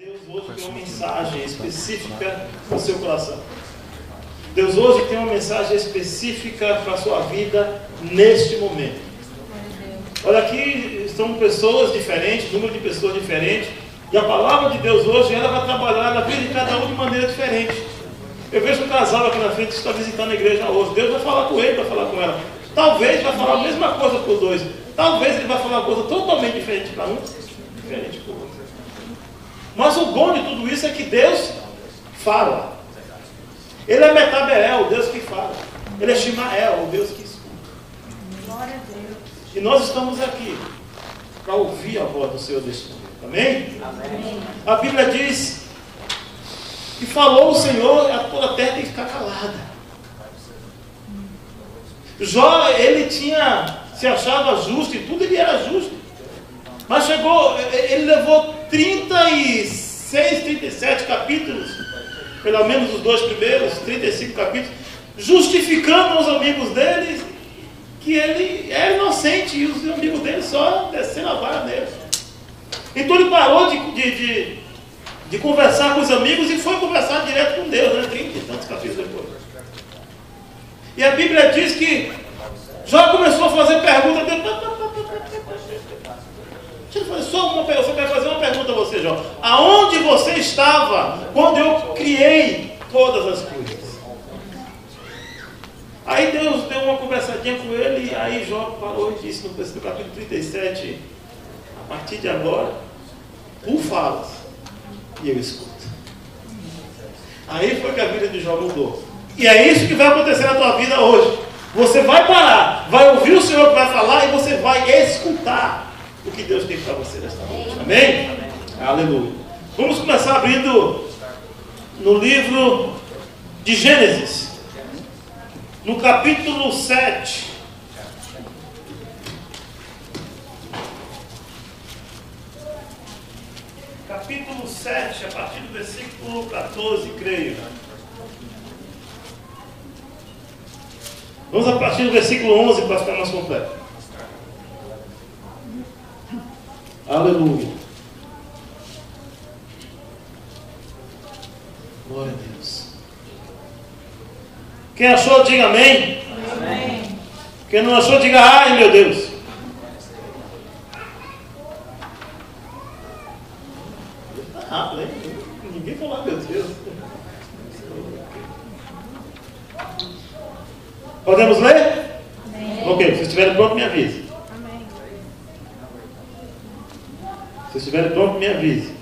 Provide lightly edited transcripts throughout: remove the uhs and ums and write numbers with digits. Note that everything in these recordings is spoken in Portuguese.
Deus hoje tem uma mensagem específica para o seu coração. Deus hoje tem uma mensagem específica para a sua vida neste momento. Olha, aqui estão pessoas diferentes, número de pessoas diferentes, e a palavra de Deus hoje ela vai trabalhar na vida de cada um de maneira diferente. Eu vejo um casal aqui na frente que está visitando a igreja hoje. Deus vai falar com ele, vai falar com ela. Talvez vai falar a mesma coisa para os dois. Talvez ele vai falar uma coisa totalmente diferente para um, diferente para o outro. Mas o bom de tudo isso é que Deus fala. Ele é Metabeel, o Deus que fala. Ele é Shimael, o Deus que escuta. Glória a Deus. E nós estamos aqui para ouvir a voz do Senhor deste momento. Amém? Amém. A Bíblia diz que falou o Senhor, toda a terra tem que ficar calada. Jó, ele se achava justo, e tudo ele era justo. Mas ele levou 36, 37 capítulos, pelo menos os dois primeiros, 35 capítulos, justificando aos amigos dele que ele era inocente e os amigos dele só desceram a vara dele. Então ele parou de conversar com os amigos e foi conversar direto com Deus, né? 30 e tantos capítulos depois. E a Bíblia diz que Jó começou a fazer perguntas. Deixa eu fazer só uma pergunta. Eu quero fazer uma pergunta a você, Jó. Aonde você estava quando eu criei todas as coisas? Aí Deus deu uma conversadinha com ele, e aí Jó parou e disse no capítulo 37, a partir de agora, tu falas e eu escuto. Aí foi que a vida de Jó mudou. E é isso que vai acontecer na tua vida hoje. Você vai parar, vai ouvir o Senhor que vai falar e você vai escutar o que Deus tem para você nesta noite. Amém? Amém? Aleluia. Vamos começar abrindo no livro de Gênesis, no capítulo 7. Capítulo 7, a partir do versículo 14, creio. Vamos a partir do versículo 11 para ficar mais completo. Aleluia. Glória a Deus. Quem achou, diga amém. Amém. Quem não achou, diga ai, meu Deus. Está rápido, hein? Ninguém falou, meu Deus. Podemos ler? Amém. Ok, se estiverem prontos, me avise. Amém. Se estiverem prontos, me avise.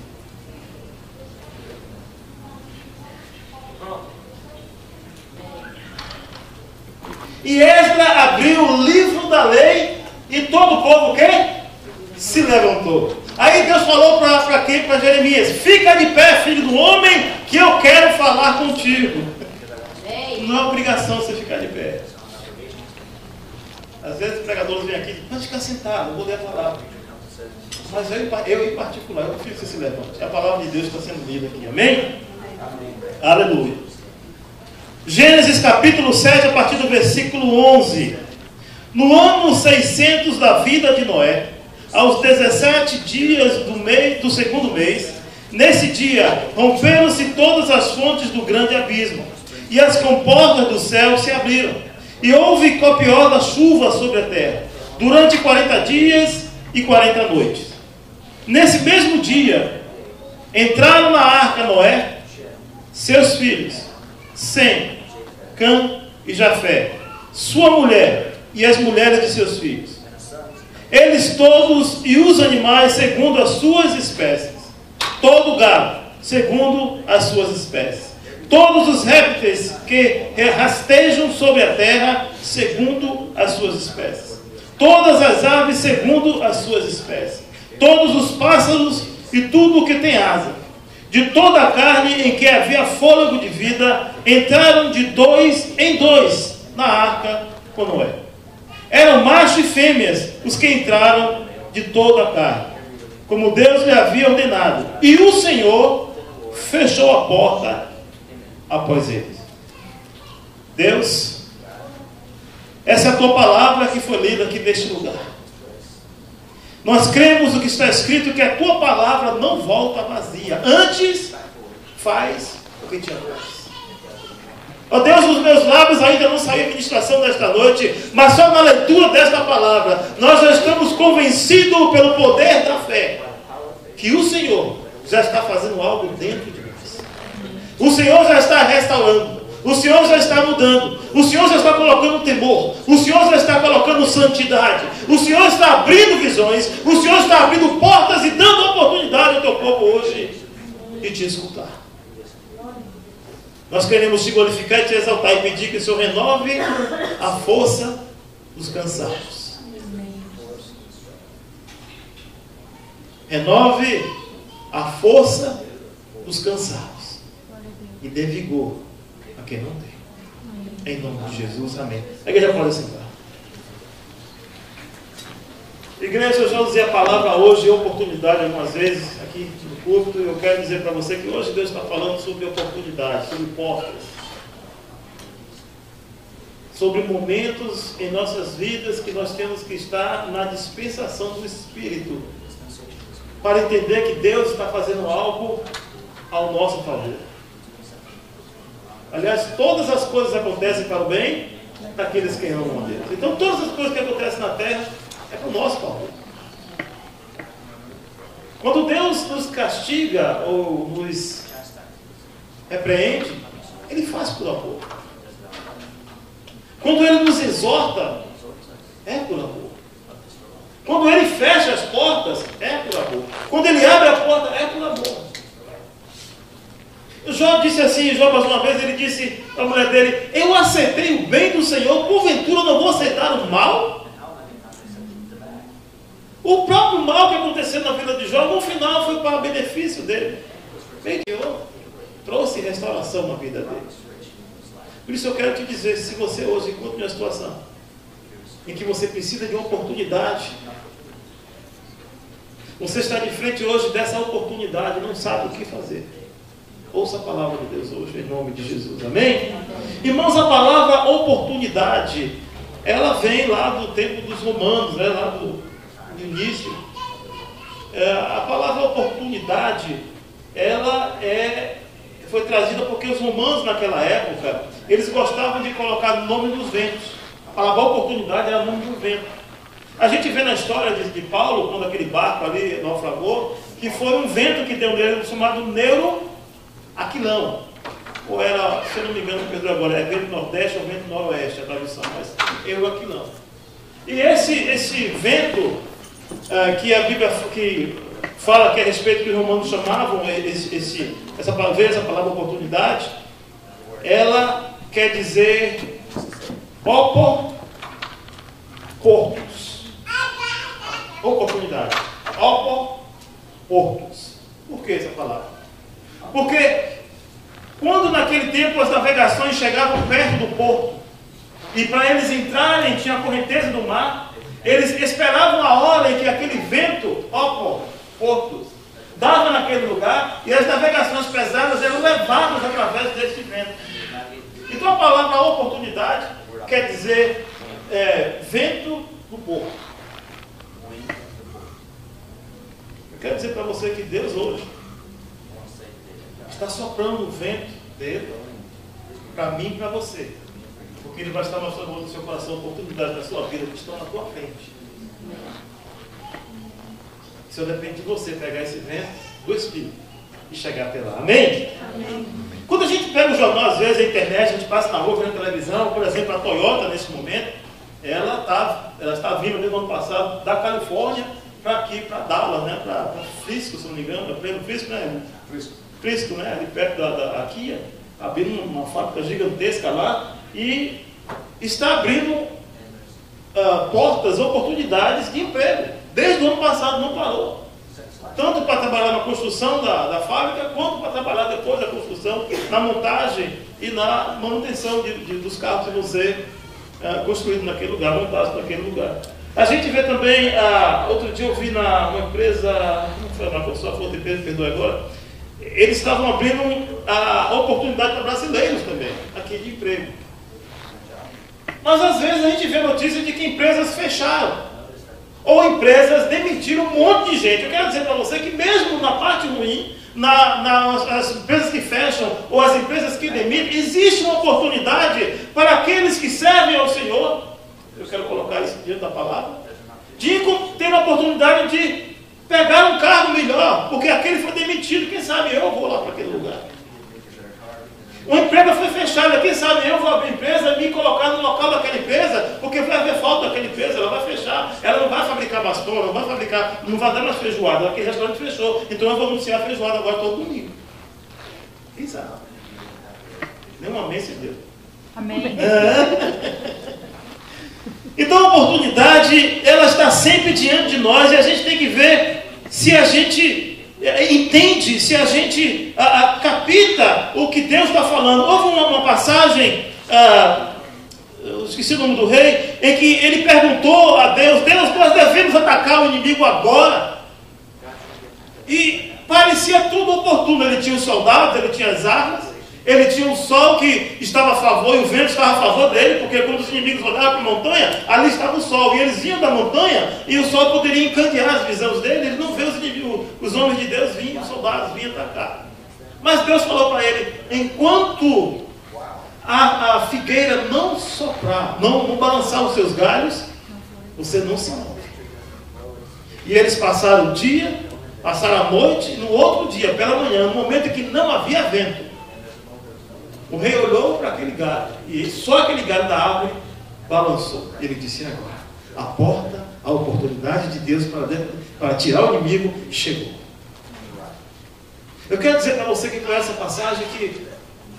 E Esdras abriu o livro da lei e todo o povo o quê? Se levantou. Aí Deus falou para quem? Para Jeremias: fica de pé, filho do homem, que eu quero falar contigo. Não é obrigação você ficar de pé. Às vezes os pregadores vêm aqui e dizem: pode ficar sentado, eu vou ler a palavra. Mas eu em particular, eu prefiro que você se levante. A palavra de Deus está sendo lida aqui. Amém? Amém. Aleluia. Gênesis capítulo 7, a partir do versículo 11. No ano 600 da vida de Noé, aos 17 dias do segundo mês, nesse dia romperam-se todas as fontes do grande abismo, e as comportas do céu se abriram, e houve copiosa chuva sobre a terra, durante 40 dias e 40 noites. Nesse mesmo dia, entraram na arca Noé, seus filhos, Sem, Cã e Jafé, sua mulher e as mulheres de seus filhos. Eles todos e os animais segundo as suas espécies, todo gado segundo as suas espécies, todos os répteis que rastejam sobre a terra segundo as suas espécies, todas as aves segundo as suas espécies, todos os pássaros e tudo o que tem asa. De toda a carne em que havia fôlego de vida, entraram de 2 em 2 na arca com Noé. Eram macho e fêmeas os que entraram de toda a carne, como Deus lhe havia ordenado. E o Senhor fechou a porta após eles. Deus, essa é a tua palavra que foi lida aqui neste lugar. Nós cremos no que está escrito, que a tua palavra não volta vazia. Antes, faz o que te apraz. Ó Deus, os meus lábios ainda não saiu a ministração desta noite, mas só na leitura desta palavra, nós já estamos convencidos pelo poder da fé, que o Senhor já está fazendo algo dentro de nós. O Senhor já está restaurando. O Senhor já está mudando. O Senhor já está colocando temor. O Senhor já está colocando santidade. O Senhor está abrindo visões. O Senhor está abrindo portas e dando oportunidade ao teu povo hoje de te escutar. Nós queremos te glorificar e te exaltar e pedir que o Senhor renove a força dos cansados. Renove a força dos cansados e dê vigor a quem não tem. Em nome de Jesus, amém. A igreja pode sentar. Igreja, eu já usei a palavra hoje, oportunidade, algumas vezes aqui no culto. Eu quero dizer para você que hoje Deus está falando sobre oportunidade, sobre portas, sobre momentos em nossas vidas que nós temos que estar na dispensação do Espírito, para entender que Deus está fazendo algo ao nosso favor. Aliás, todas as coisas acontecem para o bem daqueles que amam a Deus. Então, todas as coisas que acontecem na terra é para o nosso favor. Quando Deus nos castiga ou nos repreende, Ele faz por amor. Quando Ele nos exorta, é por amor. Quando Ele fecha as portas, é por amor. Quando Ele abre a porta, é por amor. O Jó disse assim, Jó mais uma vez, ele disse para a mulher dele: eu aceitei o bem do Senhor, porventura não vou aceitar o mal? O próprio mal que aconteceu na vida de Jó, no final foi para o benefício dele. Bem, Deus trouxe restauração na vida dele. Por isso eu quero te dizer, se você hoje encontra uma situação em que você precisa de uma oportunidade, você está de frente hoje dessa oportunidade, não sabe o que fazer, ouça a palavra de Deus hoje, em nome de Jesus, amém? Irmãos, a palavra oportunidade, ela vem lá do tempo dos romanos, né? Lá do início. A palavra oportunidade, ela foi trazida porque os romanos naquela época, eles gostavam de colocar o nome dos ventos. A palavra oportunidade era o nome de um vento. A gente vê na história de Paulo, quando aquele barco ali naufragou, que foi um vento que deu nele, chamado Aquilão, ou era, se eu não me engano, Pedro agora, é vento nordeste ou vento noroeste, a tradução, mas Aquilão. E esse vento, que a Bíblia que fala que é a respeito que os romanos chamavam, essa palavra oportunidade, ela quer dizer oportunidade. Oportunidade. Por que essa palavra? Porque quando naquele tempo as navegações chegavam perto do porto, e para eles entrarem tinha a correnteza do mar, eles esperavam a hora em que aquele vento, portos, dava naquele lugar, e as navegações pesadas eram levadas através desse vento. Então a palavra oportunidade quer dizer vento do porto. Eu quero dizer para você que Deus hoje está soprando o vento dele para mim e para você, porque Ele vai estar mostrando no seu coração oportunidades na sua vida que estão na tua frente. Só depende de você pegar esse vento do Espírito e chegar até lá. Amém? Amém. Quando a gente pega o jornal, às vezes a internet, a gente passa na rua vendo televisão, por exemplo, a Toyota nesse momento, ela está vindo desde o ano passado da Califórnia para aqui, para Dallas, né? Para Frisco, se não me engano, pleno Frisco, né? Frisco, né? Ali perto da Kia, abrindo uma fábrica gigantesca lá e está abrindo portas, oportunidades de emprego. Desde o ano passado não parou. Tanto para trabalhar na construção da fábrica, quanto para trabalhar depois da construção, na montagem e na manutenção dos carros que vão ser construídos naquele lugar, montados naquele lugar. A gente vê também, outro dia eu vi uma empresa, não foi a Microsoft, foi outra empresa, perdoe agora, eles estavam abrindo a oportunidade para brasileiros também, aqui de emprego. Mas às vezes a gente vê notícias de que empresas fecharam. ou empresas demitiram um monte de gente. Eu quero dizer para você que mesmo na parte ruim, as empresas que fecham ou as empresas que demitem, existe uma oportunidade para aqueles que servem ao Senhor. Eu quero colocar isso diante da palavra. De ter a oportunidade de pegar um cargo melhor, porque aquele foi demitido. Quem sabe eu vou lá para aquele lugar. Uma empresa foi fechada, quem sabe eu vou abrir empresa e me colocar no local daquela empresa, porque vai haver falta daquela empresa, ela vai fechar, ela não vai fabricar bastão, não vai dar mais feijoada, aquele restaurante fechou, então eu vou anunciar a feijoada agora todo domingo. Quem sabe? Nem amém se deu. Amém. Então a oportunidade, ela está sempre diante de nós e a gente tem que ver se a gente entende, se a gente capta o que Deus está falando. Houve uma passagem, eu esqueci o nome do rei, em que ele perguntou a Deus: Deus, nós devemos atacar o inimigo agora? E parecia tudo oportuno. Ele tinha os soldados, ele tinha as armas, ele tinha o sol que estava a favor e o vento estava a favor dele, porque quando os inimigos olhavam para a montanha, ali estava o sol, e eles vinham da montanha, e o sol poderia encandear as visões dele, ele não vê os inimigos, os homens de Deus vinham, os soldados vinham atacar. Mas Deus falou para ele: enquanto a figueira não soprar, não balançar os seus galhos, você não se move. E eles passaram o dia, passaram a noite, e no outro dia, pela manhã, no momento em que não havia vento, o rei olhou para aquele galho, e só aquele galho da árvore balançou. Ele disse: agora, a porta, a oportunidade de Deus para tirar o inimigo chegou. Eu quero dizer para você que conhece essa passagem que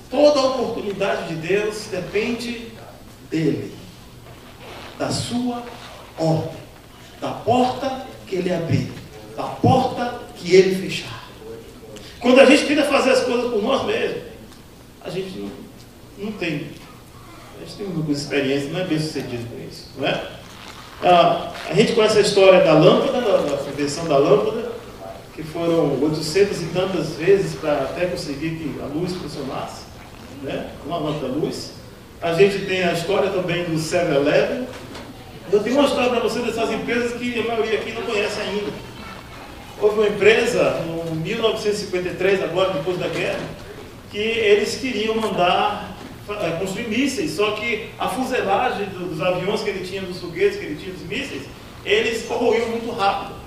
toda a oportunidade de Deus depende dele, da sua ordem, da porta que ele abrir, da porta que ele fechar. Quando a gente tenta fazer as coisas por nós mesmos, a gente não tem, a gente tem muita experiência, não é bem sucedido com isso, não é? A gente conhece a história da lâmpada, da invenção da lâmpada, que foram 800 e tantas vezes para até conseguir que a luz funcionasse, né? Uma lâmpada luz. A gente tem a história também do 7-Eleven. Eu tenho uma história para você dessas empresas que a maioria aqui não conhece ainda. Houve uma empresa, em 1953, agora depois da guerra, que eles queriam mandar construir mísseis, só que a fuselagem dos aviões que ele tinha, dos foguetes que ele tinha, dos mísseis, eles corroíam muito rápido.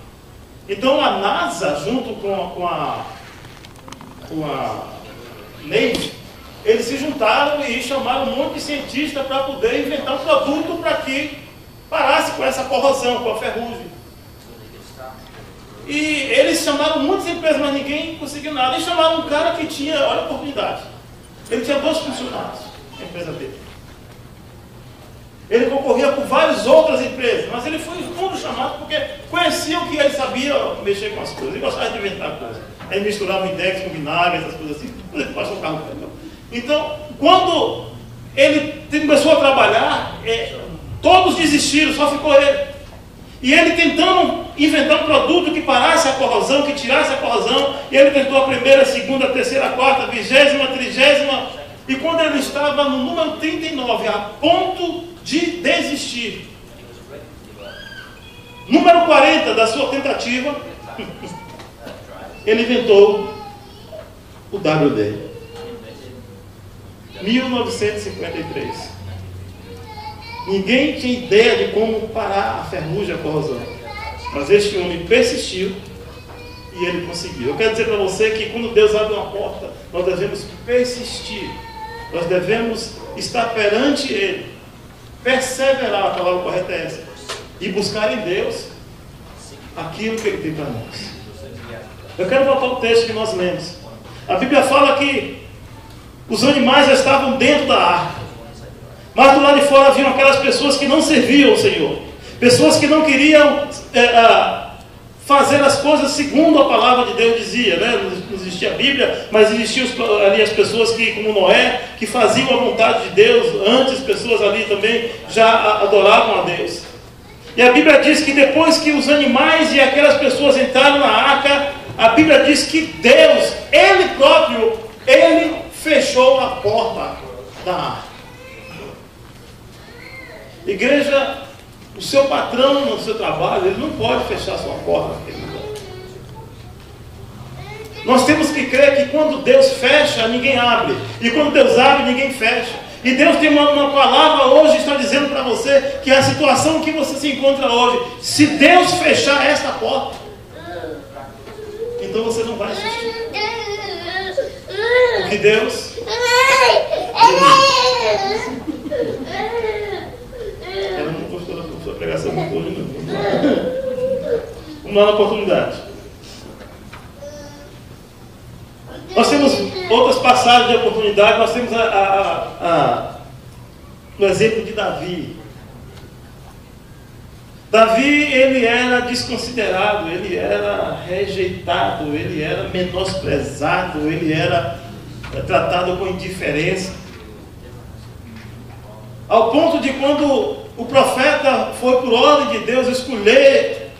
Então a NASA, junto com a Navy, eles se juntaram e chamaram um monte de cientistas para poder inventar um produto para que parasse com essa corrosão, com a ferrugem. E eles chamaram muitas empresas, mas ninguém conseguiu nada. Eles chamaram um cara que tinha, olha a oportunidade, ele tinha 2 funcionários na empresa dele. Ele concorria com várias outras empresas, mas ele foi fundo chamado porque conheciam que ele sabia mexer com as coisas, ele gostava de inventar coisas. Aí misturava index com vinagre, essas coisas assim, ele passou o carro para ele. Então, quando ele começou a trabalhar, todos desistiram, só ficou ele. E ele tentando inventar um produto que parasse a corrosão, que tirasse a corrosão, e ele tentou a primeira, a segunda, a terceira, a quarta, a 20ª, a 30ª, e quando ele estava no número 39, a ponto de desistir, número 40 da sua tentativa, ele inventou o WD. 1953. Ninguém tinha ideia de como parar a ferrugem, a corrosão. Mas este homem persistiu e ele conseguiu. Eu quero dizer para você que quando Deus abre uma porta, nós devemos persistir. Nós devemos estar perante Ele. Perseverar, a palavra correta é essa. E buscar em Deus aquilo que Ele tem para nós. Eu quero voltar ao texto que nós lemos. A Bíblia fala que os animais já estavam dentro da arca. Mas do lado de fora haviam aquelas pessoas que não serviam ao Senhor. Pessoas que não queriam fazer as coisas segundo a palavra de Deus dizia, né? Não existia a Bíblia, mas existiam ali as pessoas que, como Noé, que faziam a vontade de Deus. Antes, pessoas ali também já adoravam a Deus. E a Bíblia diz que depois que os animais e aquelas pessoas entraram na arca, a Bíblia diz que Deus, Ele próprio, Ele fechou a porta da arca. Igreja, O seu patrão no seu trabalho, ele não pode fechar sua porta naquele lugar. Nós temos que crer que quando Deus fecha, ninguém abre. E quando Deus abre, ninguém fecha. E Deus tem uma palavra hoje, está dizendo para você que a situação que você se encontra hoje, se Deus fechar esta porta, então você não vai existir. Porque Deus... Ela não gostou da sua pregação muito hoje, não. Vamos lá na oportunidade. Nós temos outras passagens de oportunidade. Nós temos o exemplo de Davi. Davi, ele era desconsiderado, ele era rejeitado, ele era menosprezado, ele era tratado com indiferença. Ao ponto de quando o profeta foi por ordem de Deus escolher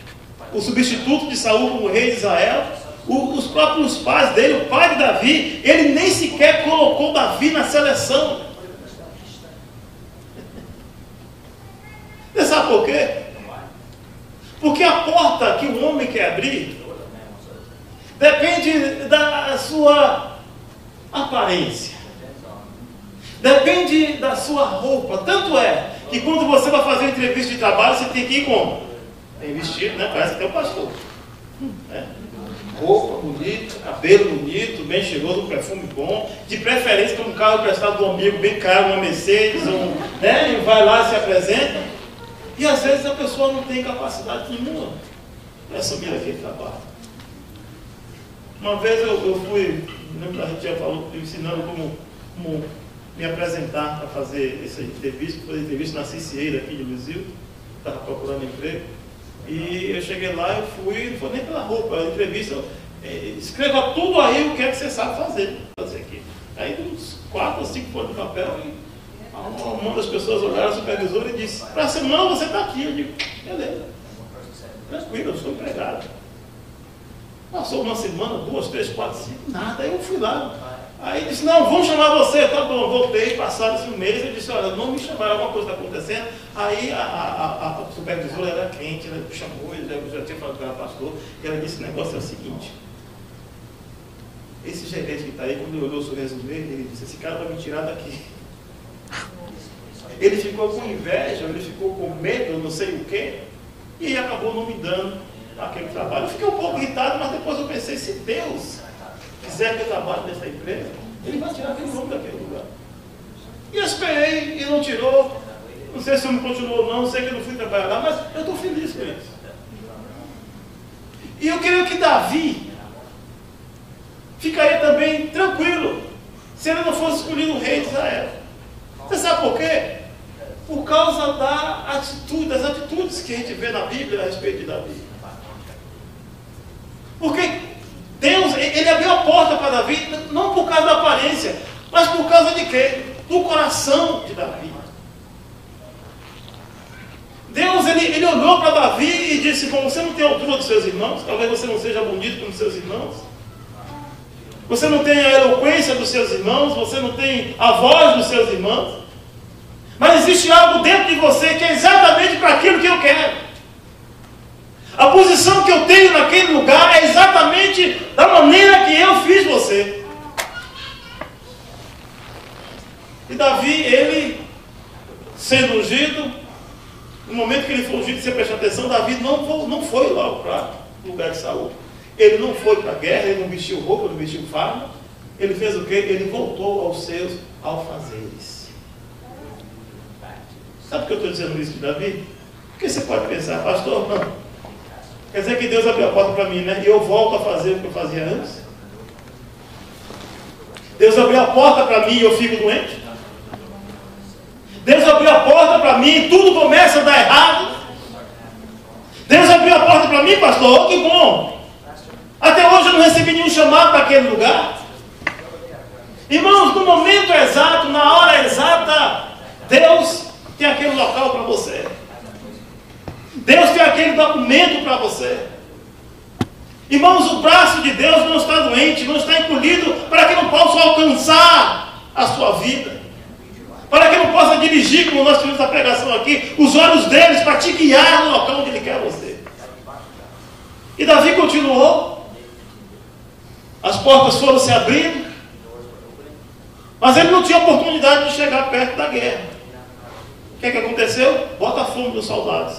o substituto de Saul como rei de Israel, os próprios pais dele, o pai de Davi, ele nem sequer colocou Davi na seleção. Você sabe por quê? Porque a porta que o homem quer abrir depende da sua aparência, depende da sua roupa. Tanto é que quando você vai fazer uma entrevista de trabalho, você tem que ir como? Tem vestido, né? Parece que é o pastor. Roupa bonita, cabelo bonito, bem cheiroso, um perfume bom, de preferência com um carro emprestado de um amigo bem caro, uma Mercedes, né? E vai lá e se apresenta. E às vezes a pessoa não tem capacidade nenhuma para assumir aquele trabalho. Uma vez eu fui, lembro que a gente já falou, ensinando como me apresentar para fazer essa entrevista, na CCA aqui de Brasil, estava procurando emprego. E eu cheguei lá, eu fui, não foi nem pela roupa, a entrevista, escreva tudo aí o que é que você sabe fazer aqui. Aí uns 4 ou 5 folhas de papel, e uma das pessoas olharam o supervisor e disse, para a semana você está aqui. Eu digo, beleza, tranquilo, eu sou empregado. Passou uma semana, 2, 3, 4, 5, nada, aí eu fui lá. Aí disse, não, vamos chamar você, tá bom, voltei, passaram-se um mês, eu disse, olha, não me chamaram, alguma coisa está acontecendo. Aí a supervisora era crente, ela me chamou, eu já tinha falado que era pastor, e ela disse, o negócio é o seguinte, esse gerente que está aí, quando ele olhou o seu resumo dele, ele disse, esse cara vai me tirar daqui. Ele ficou com inveja, ele ficou com medo, não sei o quê, e acabou não me dando aquele trabalho. Eu fiquei um pouco irritado, mas depois eu pensei, se Deus quiser que eu trabalhe nessa empresa, ele vai tirar aquele nome daquele lugar. E eu esperei e não tirou. Não sei se o homem continuou ou não, sei que eu não fui trabalhar lá, mas eu estou feliz com isso. E eu creio que Davi ficaria também tranquilo se ele não fosse escolhido o rei de Israel. Você sabe por quê? Por causa das atitudes que a gente vê na Bíblia a respeito de Davi. Porque Deus, ele abriu a porta para Davi, não por causa da aparência, mas por causa de quê? Do coração de Davi. Deus, ele olhou para Davi e disse, bom, você não tem a altura dos seus irmãos, talvez você não seja bonito como seus irmãos, você não tem a eloquência dos seus irmãos, você não tem a voz dos seus irmãos, mas existe algo dentro de você que é exatamente para aquilo que eu quero. A posição que eu tenho naquele lugar é exatamente da maneira que eu fiz você. E Davi, ele, sendo ungido, no momento que ele foi ungido, você prestar atenção, Davi não foi lá para o lugar de Saul. Ele não foi para a guerra, ele não vestiu roupa, não vestiu farda. Ele fez o quê? Ele voltou aos seus alfazeres. Sabe por que eu estou dizendo isso de Davi? Porque você pode pensar, pastor, não. Quer dizer que Deus abriu a porta para mim, né? E eu volto a fazer o que eu fazia antes? Deus abriu a porta para mim e eu fico doente? Deus abriu a porta para mim e tudo começa a dar errado? Deus abriu a porta para mim, pastor? Oh, que bom! Até hoje eu não recebi nenhum chamado para aquele lugar. Irmãos, no momento exato, na hora exata, Deus tem aquele local para você. Deus tem aquele documento para você. Irmãos, o braço de Deus não está doente, não está encolhido para que não possa alcançar a sua vida. para que não possa dirigir, como nós tivemos a pregação aqui, os olhos deles para te guiar no local onde Ele quer você. E Davi continuou, as portas foram se abrindo, mas ele não tinha oportunidade de chegar perto da guerra. O que aconteceu? Bota a fome dos soldados.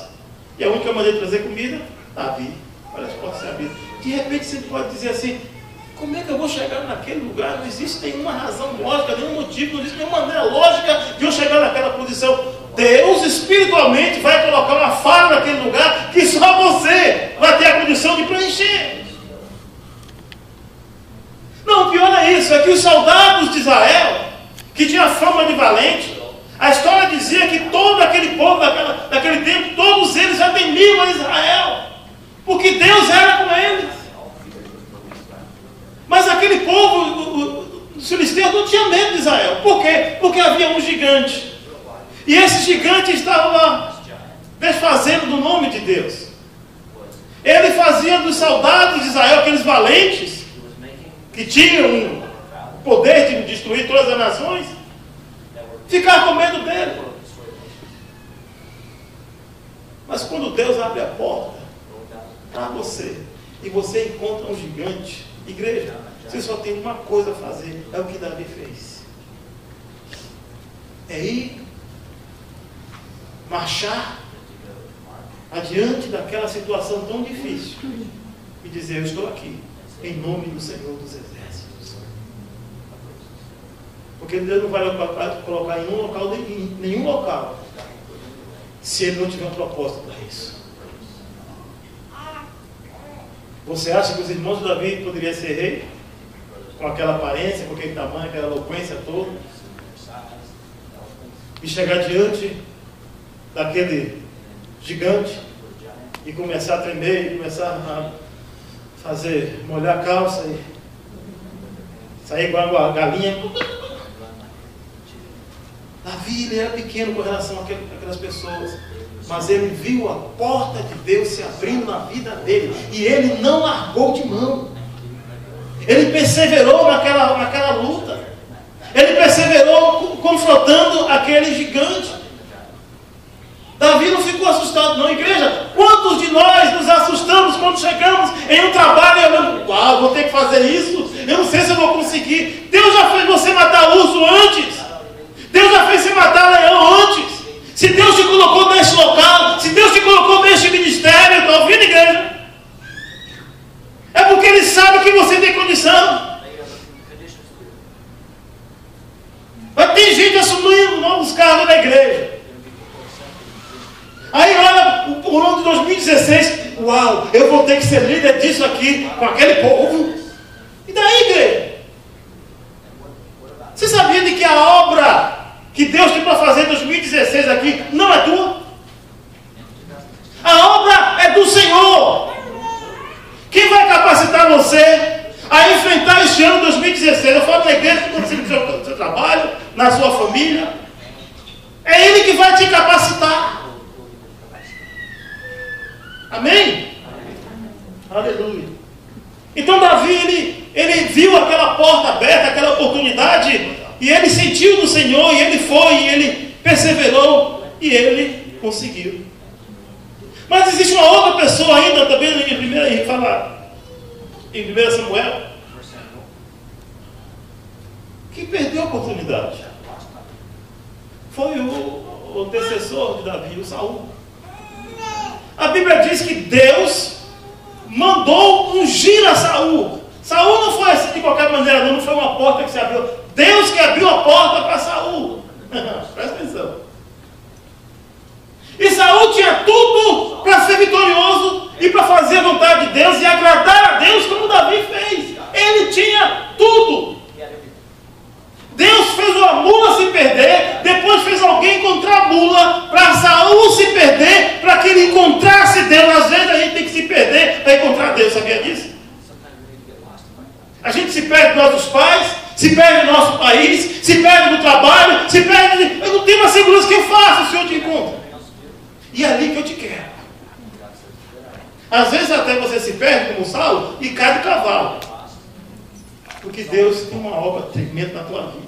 E a única maneira de trazer comida? Davi. Olha as portas se abrindo. De repente você pode dizer assim, como é que eu vou chegar naquele lugar? Não existe nenhuma razão lógica, nenhum motivo, não existe nenhuma maneira lógica de eu chegar naquela posição. Deus espiritualmente vai colocar uma falha naquele lugar que só você vai ter a condição de preencher. Não, o pior é isso, é que os soldados de Israel, que tinham fama de valente, a história dizia que todo aquele povo daquele tempo, todos eles já temiam a Israel, porque Deus era com eles. Mas aquele povo, os filisteus, não tinha medo de Israel. Por quê? Porque havia um gigante. E esse gigante estava lá, desfazendo do nome de Deus. Ele fazia dos soldados de Israel, aqueles valentes, que tinham o poder de destruir todas as nações, ficar com medo dele. Mas quando Deus abre a porta para você, e você encontra um gigante, igreja, você só tem uma coisa a fazer, é o que Davi fez. É ir, marchar adiante daquela situação tão difícil e dizer, eu estou aqui, em nome do Senhor dos Exércitos. Porque Deus não vai colocar em nenhum local, se Ele não tiver um propósito para isso. Você acha que os irmãos de Davi poderiam ser rei? Com aquela aparência, com aquele tamanho, aquela eloquência toda? E chegar diante daquele gigante e começar a tremer, e começar a molhar a calça e sair igual uma galinha. Davi, ele era pequeno com relação àquelas pessoas, mas ele viu a porta de Deus se abrindo na vida dele, e ele não largou de mão. Ele perseverou naquela luta. Ele perseverou confrontando aquele gigante. Davi não ficou assustado não, igreja. Quantos de nós nos assustamos quando chegamos em um trabalho e olhamos, uau, vou ter que fazer isso, eu não sei se eu vou conseguir. Deus já fez você matar urso antes. Deus já fez você matar leão antes. Se Deus te colocou nesse local, se Deus te colocou nesse ministério, está ouvindo, igreja? É porque Ele sabe que você tem condição. Vai ter gente assumindo novos cargos na igreja. Aí olha o ano de 2016, uau, eu vou ter que ser líder disso aqui, com aquele povo. E daí, igreja? Você sabia de que a obra que Deus tem para fazer em 2016 aqui não é tua? A obra é do Senhor. Quem vai capacitar você a enfrentar este ano de 2016? Eu falo na igreja, no seu trabalho, na sua família. É Ele que vai te capacitar. Amém? Aleluia. Então Davi, ele viu aquela porta aberta, aquela oportunidade, e ele sentiu do Senhor, e ele foi, e ele perseverou, e ele conseguiu. Mas existe uma outra pessoa ainda também em 1 Samuel, que perdeu a oportunidade. Foi o antecessor de Davi, o Saul. A Bíblia diz que Deus mandou ungir a Saul. Saul não foi assim de qualquer maneira, não foi uma porta que se abriu. Deus que abriu a porta para Saul. Presta atenção. E Saul tinha tudo para ser vitorioso e para fazer a vontade de Deus e agradar a Deus como Davi fez. Ele tinha tudo. Deus fez uma mula se perder, depois fez alguém encontrar a mula para Saul se perder, para que ele encontrasse Deus. Às vezes a gente tem que se perder para encontrar Deus, sabia disso? A gente se perde dos nossos pais, se perde no nosso país, se perde no trabalho, se perde. Eu não tenho uma segurança que eu faço, o Senhor te encontra. E é ali que eu te quero. Às vezes até você se perde como Saulo e cai do cavalo. Porque Deus tem uma obra tremenda na tua vida.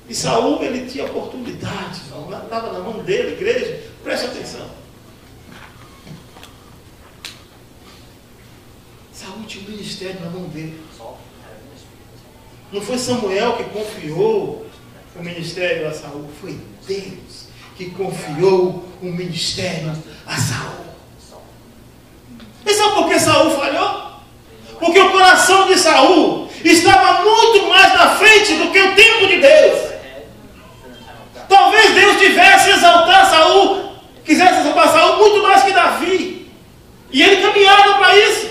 E Saul, ele tinha oportunidade, estava na mão dele, igreja, preste atenção. Saul tinha um ministério na mão dele. Não foi Samuel que confiou o ministério a Saul, foi Deus que confiou o ministério a Saul. E sabe por que Saul falhou? Porque o coração de Saul estava muito mais na frente do que o tempo de Deus. Talvez Deus tivesse exaltar Saul, quisesse exaltar Saul muito mais que Davi. E ele caminhava para isso.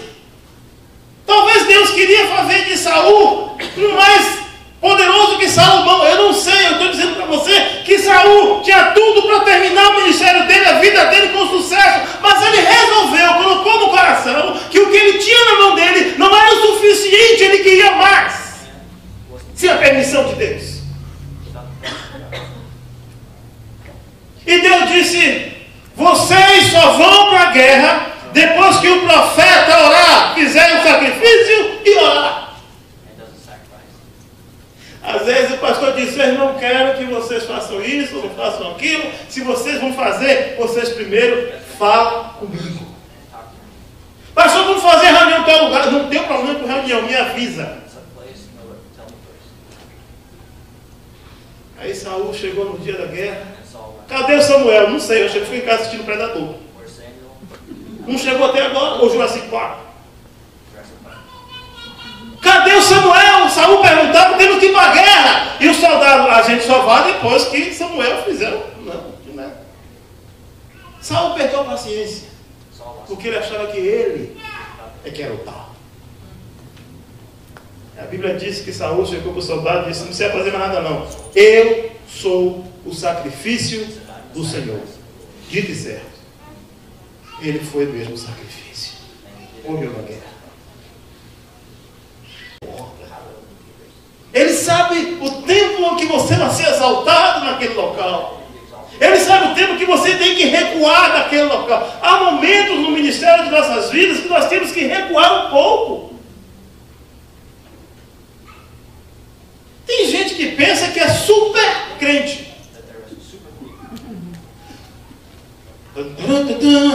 Talvez Deus queria fazer de Saul um mais poderoso que Salomão. Eu não sei, eu estou dizendo para você que Saul tinha tudo para terminar o ministério dele, a vida dele com sucesso. Mas ele resolveu, colocou no coração que o que ele tinha na mão dele não era o suficiente, ele queria mais. Sem a permissão de Deus. E Deus disse: vocês só vão para a guerra depois que o profeta orar, fizer o sacrifício e orar. Às vezes o pastor diz: eu não quero que vocês façam isso, não façam aquilo. Se vocês vão fazer, vocês primeiro falam comigo. Pastor, vamos fazer reunião em tal lugar. Não tem problema com reunião, me avisa. Aí Saul chegou no dia da guerra. Cadê o Samuel? Não sei, eu achei que foi em casa assistindo Predador. Não chegou até agora, ou Jurassic Park. Cadê o Samuel? Saul perguntava, temos que ir para a guerra. E o soldado, a gente só vai depois que Samuel fizer. Não. Saul perdeu a paciência, porque ele achava que ele é que era o tal. A Bíblia diz que Saul chegou para o soldado e disse: não precisa fazer mais nada não. Eu sou o sacrifício do Senhor. Dito e certo. Ele foi mesmo o sacrifício. Morreu na guerra. Ele sabe o tempo que você vai ser exaltado naquele local. Ele sabe o tempo que você tem que recuar daquele local. Há momentos no ministério de nossas vidas que nós temos que recuar um pouco. Tem gente que pensa que é super crente.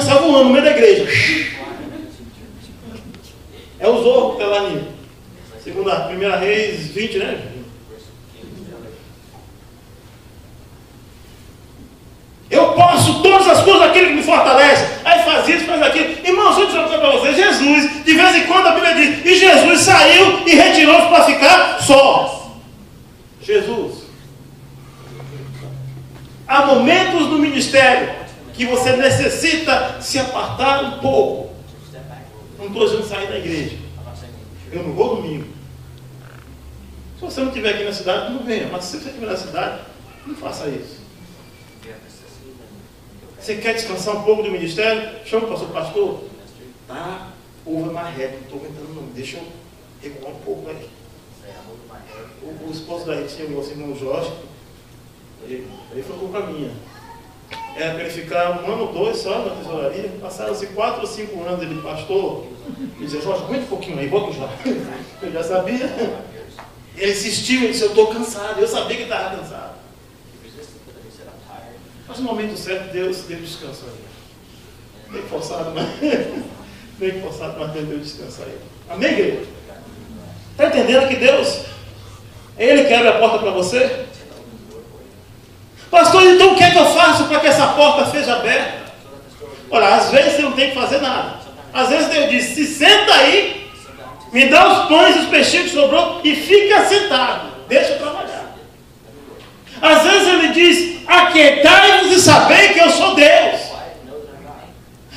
Está voando no meio da igreja. É o Zorro que está lá ali. Segunda, 1 Reis 20, né? Eu posso todas as coisas daquele que me fortalece. Aí faz isso, faz aquilo. Irmãos, deixa eu dizer para você, Jesus, de vez em quando a Bíblia diz, e Jesus saiu e retirou-se para ficar só. Jesus. Há momentos no ministério que você necessita se apartar um pouco. Não estou dizendo sair da igreja. Eu não vou domingo. Se você não estiver aqui na cidade, não venha. Mas se você estiver na cidade, não faça isso. Você quer descansar um pouco do ministério? Chama o pastor. Tá, ouve mais reto. Não estou aguentando não. Deixa eu recuar um pouco aqui. O esposo da Ritinha, o nosso irmão Jorge, ele foi com o caminho. Era para ele ficar 1 ano ou 2 só na tesouraria. Passaram-se 4 ou 5 anos, ele pastor. Ele dizia: Jorge, aguenta um pouquinho aí, volta já. Eu já sabia. Ele insistiu, ele disse: eu estou cansado. Eu sabia que ele estava cansado. Mas no momento certo, Deus descansa aí. Bem forçado, mas Deus deu descanso aí. Amém, igreja? Está entendendo que Deus, Ele que abre a porta para você? Pastor, então o que é que eu faço para que essa porta seja aberta? Olha, às vezes você não tem que fazer nada. Às vezes Deus diz: se senta aí, me dá os pães e os peixinhos que sobrou e fica sentado. Deixa eu trabalhar. Às vezes Ele diz: aquietai-vos e sabei que eu sou Deus.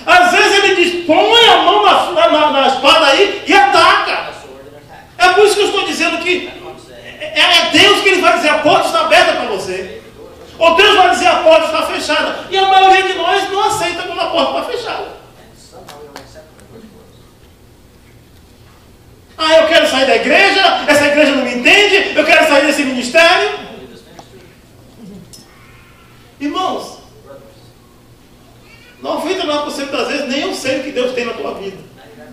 Às vezes Ele diz: põe a mão na espada aí e ataca. É por isso que eu estou dizendo que é Deus que Ele vai dizer: a porta está aberta para você. Ou Deus vai dizer: a porta está fechada. E a maioria de nós não aceita quando a porta está fechada. Ah, eu quero sair da igreja, essa igreja não me entende, eu quero sair desse ministério. Irmãos, 99% das vezes nem eu sei o que Deus tem na tua vida,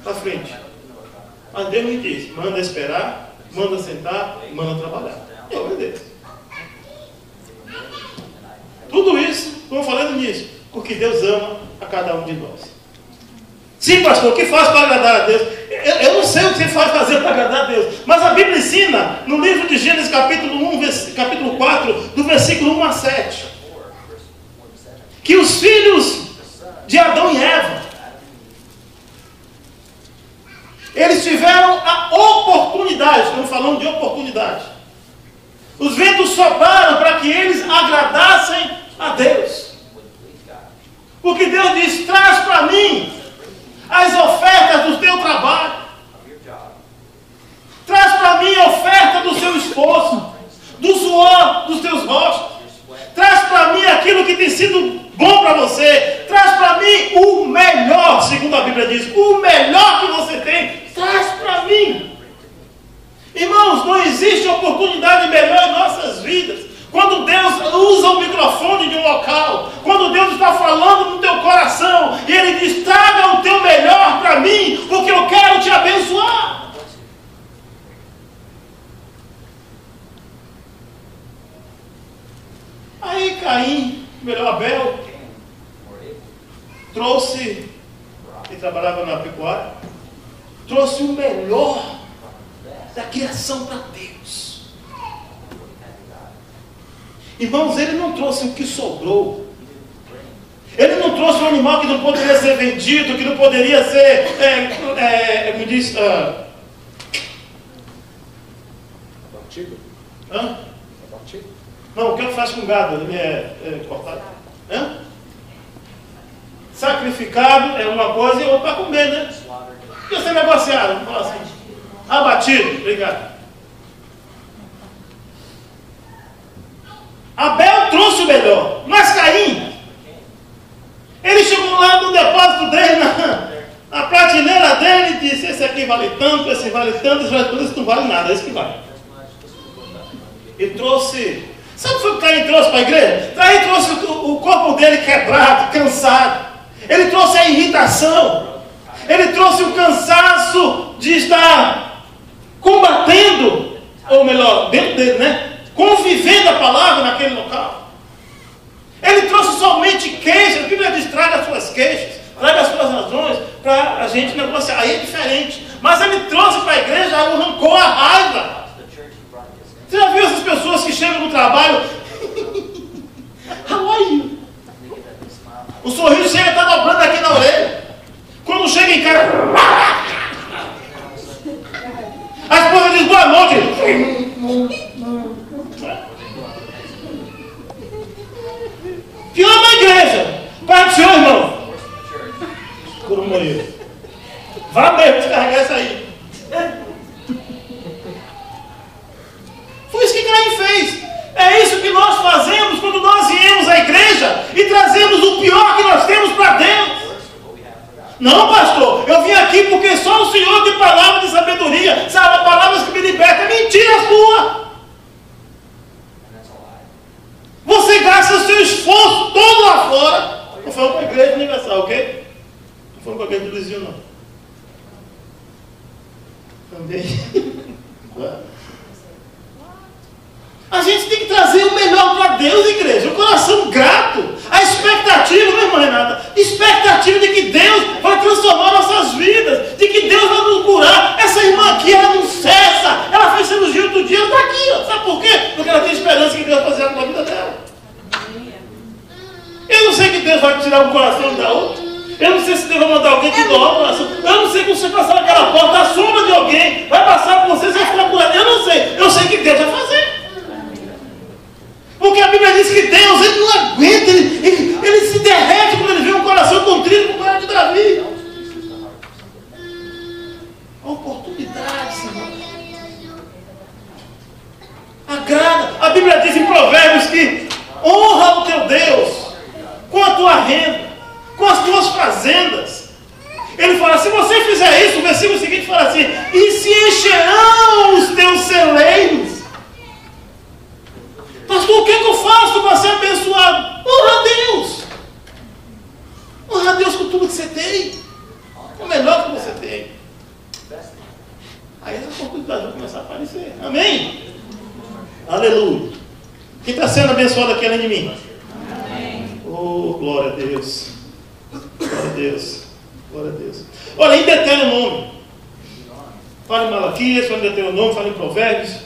para frente. Mas Deus me diz: manda esperar, manda sentar, manda trabalhar. Eu obedeço. Tudo isso, como eu falei no início, porque Deus ama a cada um de nós. Sim, pastor, o que faz para agradar a Deus? Eu não sei o que faz fazer para agradar a Deus, mas a Bíblia ensina no livro de Gênesis, capítulo 4, do versículo 1 a 7, que os filhos de Adão e Eva, eles tiveram a oportunidade, estamos falando de oportunidade. Os ventos sopraram para que eles agradassem a Deus. Porque Deus diz: traz para mim as ofertas do teu trabalho. Traz para mim a oferta do seu esforço, do suor dos teus rostos. Traz para mim aquilo que tem sido bom para você. Traz para mim o melhor, segundo a Bíblia diz, o melhor que você tem. Traz para mim. Irmãos, não existe oportunidade melhor em nossas vidas. Quando Deus usa o microfone de um local, quando Deus está falando no teu coração, e Ele diz: traga o teu melhor para mim, porque eu quero te abençoar. Aí Caim, melhor Abel, trouxe, ele trabalhava na pecuária, trouxe o melhor da criação para Deus. Irmãos, ele não trouxe o que sobrou. Ele não trouxe um animal que não poderia ser vendido, que não poderia ser, me diz, abatido? Hã? Abatido? Não, o que eu faço com gado? Ele é cortado. Hã? Sacrificado é uma coisa e outra para comer, né? E você negociado, vamos falar assim. Abatido, obrigado. Abel trouxe o melhor, mas Caim, ele chegou lá no depósito dele, na prateleira dele, e disse: esse aqui vale tanto, esse vale tanto, esse não vale nada, esse que vale. E trouxe, sabe o que Caim trouxe para a igreja? Caim trouxe o corpo dele quebrado, cansado. Ele trouxe a irritação, ele trouxe o cansaço de estar combatendo, ou melhor, dentro dele, né? Convivendo a palavra naquele local. Ele trouxe somente queixas. A Bíblia diz: traga as suas queixas, traga as suas razões para a gente negociar. Aí é diferente. Mas ele trouxe para a igreja, arrancou a raiva. Você já viu essas pessoas que chegam no trabalho? How are you? O sorriso chega, está dobrando aqui na orelha. Quando chega em casa, a esposa diz: boa noite. Pior na igreja. Pai do Senhor, irmão. Por um moído. Vá mesmo descarregar isso aí. Foi isso que Caim fez. É isso que nós fazemos quando nós viemos à igreja e trazemos o pior que nós temos para Deus. Não, pastor, eu vim aqui porque só o Senhor tem palavra de sabedoria, sabe, palavras que me libertam. É mentira sua. Você gasta o seu esforço todo lá fora. Não foi para a igreja universal, ok? Não foi para a igreja do Luizinho, não. Também. A gente tem que trazer o melhor para Deus, igreja. O coração grato. A expectativa, né, irmã Renata? Expectativa de que Deus vai transformar nossas vidas. De que Deus vai nos curar. Essa irmã aqui, ela não cessa. Ela fez cirurgia outro dia, ela está aqui. Ó. Sabe por quê? Porque ela tem esperança que Deus vai fazer algo na vida dela. Eu não sei que Deus vai tirar um coração da outra. Eu não sei se Deus vai mandar alguém que doa o coração. Eu não sei que você passar naquela porta, a sombra de alguém vai passar por você, você vai ficar curado. Eu não sei. Eu sei que Deus vai fazer. Porque a Bíblia diz que Deus, Ele não aguenta, ele se derrete quando Ele vê um coração contrito como era de Davi. A oportunidade, Senhor. Agrada. A Bíblia diz em Provérbios que honra o teu Deus com a tua renda, com as tuas fazendas. Ele fala: se você fizer isso, o versículo seguinte fala assim: e se encherão os teus celeiros. Pastor, o que eu faço para ser abençoado? Honra a Deus. Honra a Deus com tudo que você tem. O melhor que você tem. Aí as oportunidades vão começar a aparecer. Amém? Aleluia. Quem está sendo abençoado aqui além de mim? glória a Deus. Glória a Deus. Glória a Deus. Olha, em Deuteronômio. Fala em Malaquias, fala em Deuteronômio, fala em Provérbios.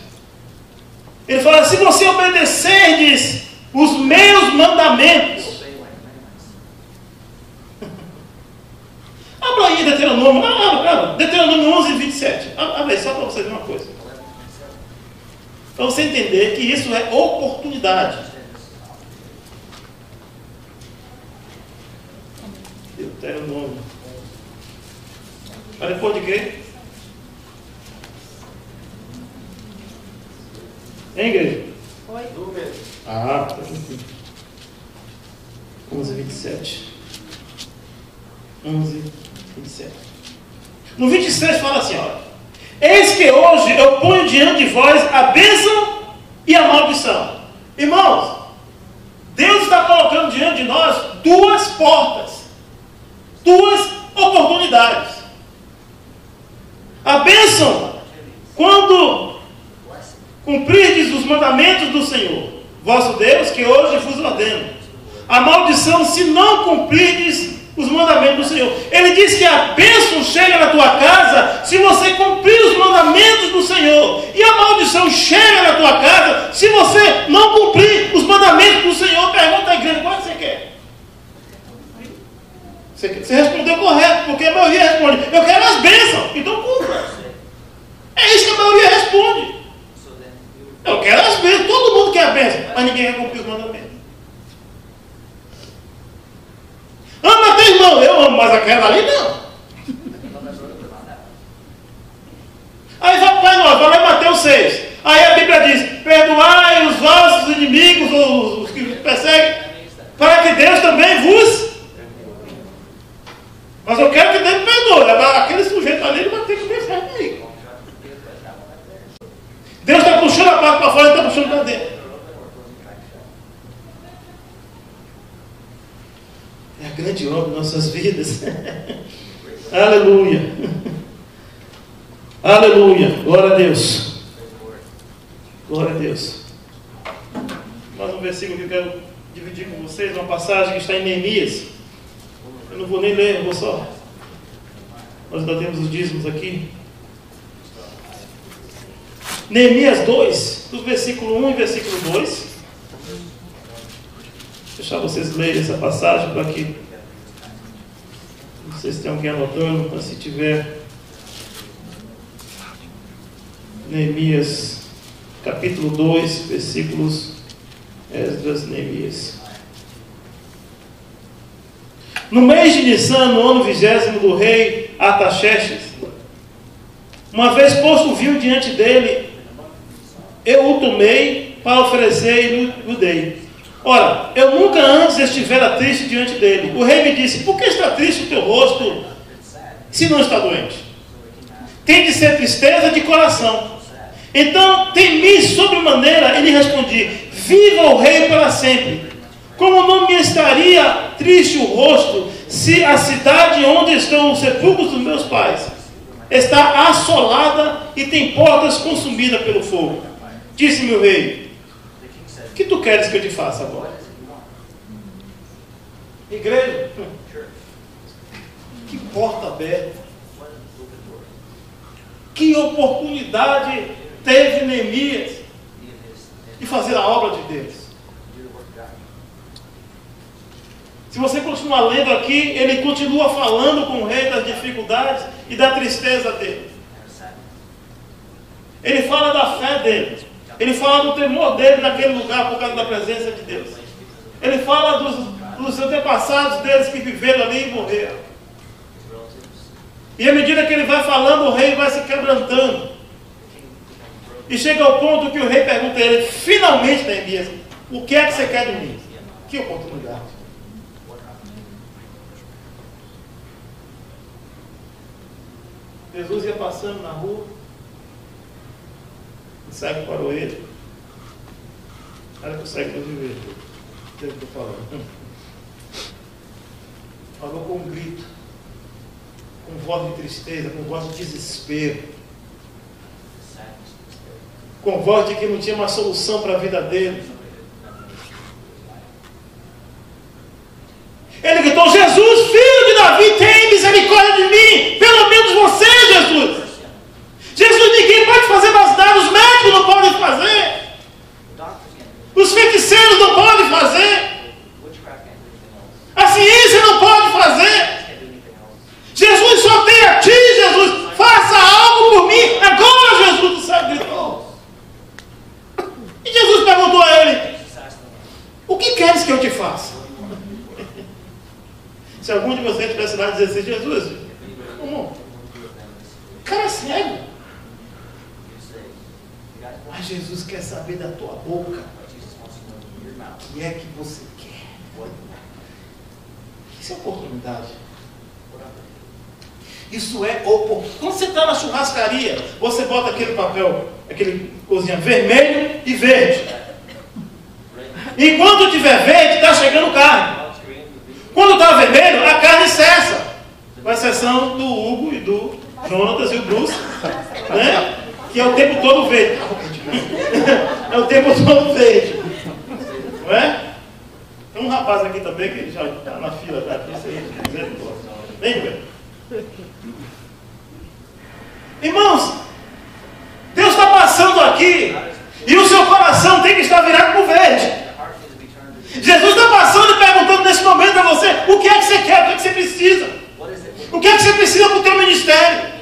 Ele fala, se você obedecerdes os meus mandamentos. Abra aí Deuteronômio. Abra. Deuteronômio 11, 27. Abra aí, só para você ver uma coisa. Para você entender que isso é oportunidade. Deuteronômio. Para depois de quê? Hein, igreja? Oi? Tá aqui. 11, 27. 11, 27. No 26 fala assim, olha. Eis que hoje eu ponho diante de vós a bênção e a maldição. Irmãos, Deus está colocando diante de nós duas portas. Duas oportunidades. A bênção, quando cumprirdes os mandamentos do Senhor, vosso Deus, que hoje vos ordeno. A maldição, se não cumprirdes os mandamentos do Senhor. Ele diz que a bênção chega na tua casa se você cumprir os mandamentos do Senhor. E a maldição chega na tua casa se você não cumprir os mandamentos do Senhor. Pergunta à igreja, qual você quer? Você respondeu correto, porque a maioria responde, eu quero as bênçãos, então cumpra. É isso que a maioria responde. Eu quero as bênçãos, todo mundo quer a bênção, mas ninguém quer cumprir os mandamentos. Ama teu irmão, eu amo, mas aquela ali não. Aí vai lá em Mateus 6. Aí a Bíblia diz, perdoai os vossos inimigos, os que vos perseguem, para que Deus também vos... Mas eu quero que Deus me perdoe. Aquele sujeito ali, ele vai ter que pensar comigo. Deus está puxando a parte para fora, ele está puxando para dentro. É a grande obra de nossas vidas. Aleluia. Aleluia. Glória a Deus. Glória a Deus. Mais um versículo que eu quero dividir com vocês, uma passagem que está em Neemias. Eu não vou nem ler, eu vou só. Nós ainda temos os dízimos aqui. Neemias 2, do versículo 1 e versículo 2. Vou deixar vocês lerem essa passagem para que vocês tenham alguém anotando, mas se tiver. Neemias, capítulo 2, versículos Esdras, Neemias. No mês de Nissan, no ano 20º do rei Artaxerxes, uma vez posto o vinho diante dele, eu o tomei para oferecer e o dei. Ora, eu nunca antes estivera triste diante dele. O rei me disse, por que está triste o teu rosto, se não está doente? Tem de ser tristeza de coração. Então, temi sobremaneira, e lhe respondi, viva o rei para sempre. Como não me estaria triste o rosto, se a cidade onde estão os sepulcros dos meus pais está assolada e tem portas consumidas pelo fogo? Disse-me o rei, o que tu queres que eu te faça agora? Igreja, que porta aberta, que oportunidade teve Neemias de fazer a obra de Deus. Se você continuar lendo aqui, ele continua falando com o rei das dificuldades e da tristeza dele. Ele fala da fé dele. Ele fala do temor dele naquele lugar por causa da presença de Deus. Ele fala dos antepassados deles que viveram ali e morreram. E à medida que ele vai falando, o rei vai se quebrantando. E chega ao ponto que o rei pergunta a ele, finalmente, Neemias, o que é que você quer de mim? Que oportunidade. Jesus ia passando na rua, o cego parou ele. Olha que o cego não viu ele. O que eu estou falando? Falou com um grito, com voz de tristeza, com voz de desespero, com voz de que não tinha mais solução para a vida dele. vai dizer assim, Jesus, como? O cara é cego. Mas Jesus quer saber da tua boca. O que é que você quer? Isso é oportunidade. Isso é oportunidade. Quando você está na churrascaria, você bota aquele papel, aquele cozinha vermelho e verde. Enquanto tiver verde, está chegando carne. Quando está vermelho, a carne cessa. Com exceção do Hugo e do Jonas e o Bruce, né? Que é o tempo todo verde. É o tempo todo verde. Não é? Tem um rapaz aqui também que já está na fila, está aqui, vem, velho. Irmãos, Deus está passando aqui e o seu coração tem que estar virado para o verde. Jesus está passando e perguntando nesse momento a você: o que é que você quer, o que é que você precisa? O que é que você precisa para o teu ministério?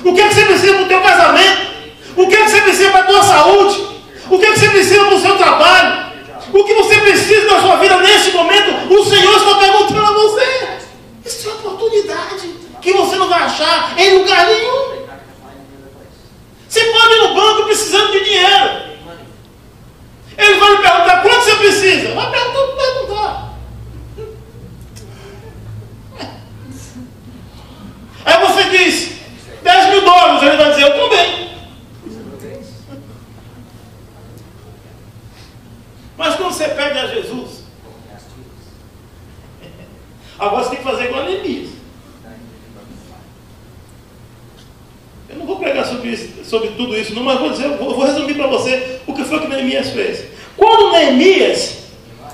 O que é que você precisa para o teu casamento? O que é que você precisa para a tua saúde? O que é que você precisa para o seu trabalho? O que você precisa na sua vida nesse momento? O Senhor está perguntando a você. Isso é uma oportunidade que você não vai achar em lugar nenhum. Você pode ir no banco precisando de dinheiro. Ele vai lhe perguntar: quanto você precisa? Vai perguntar. Aí você diz $10.000. Ele vai dizer: eu estou bem. Mas quando você pede a Jesus, agora você tem que fazer igual a Neemias. Eu não vou pregar sobre tudo isso, não, mas vou resumir para você o que foi que Neemias fez. Quando Neemias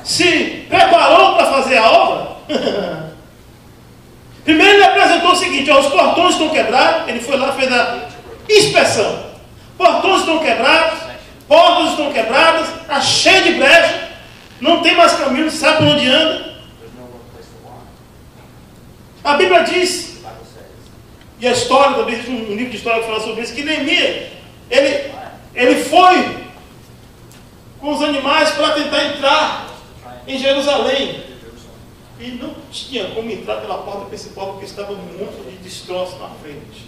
se preparou para fazer a obra, primeiro ele apresentou o seguinte: ó, os portões estão quebrados. Ele foi lá e fez a inspeção. Portões estão quebrados, portas estão quebradas, está cheio de brecha, não tem mais caminho, não sabe por onde anda. A Bíblia diz, e a história também, existe um livro de história que fala sobre isso, que Neemias, ele foi com os animais para tentar entrar em Jerusalém. E não tinha como entrar pela porta principal, porque estava um monte de destroços na frente.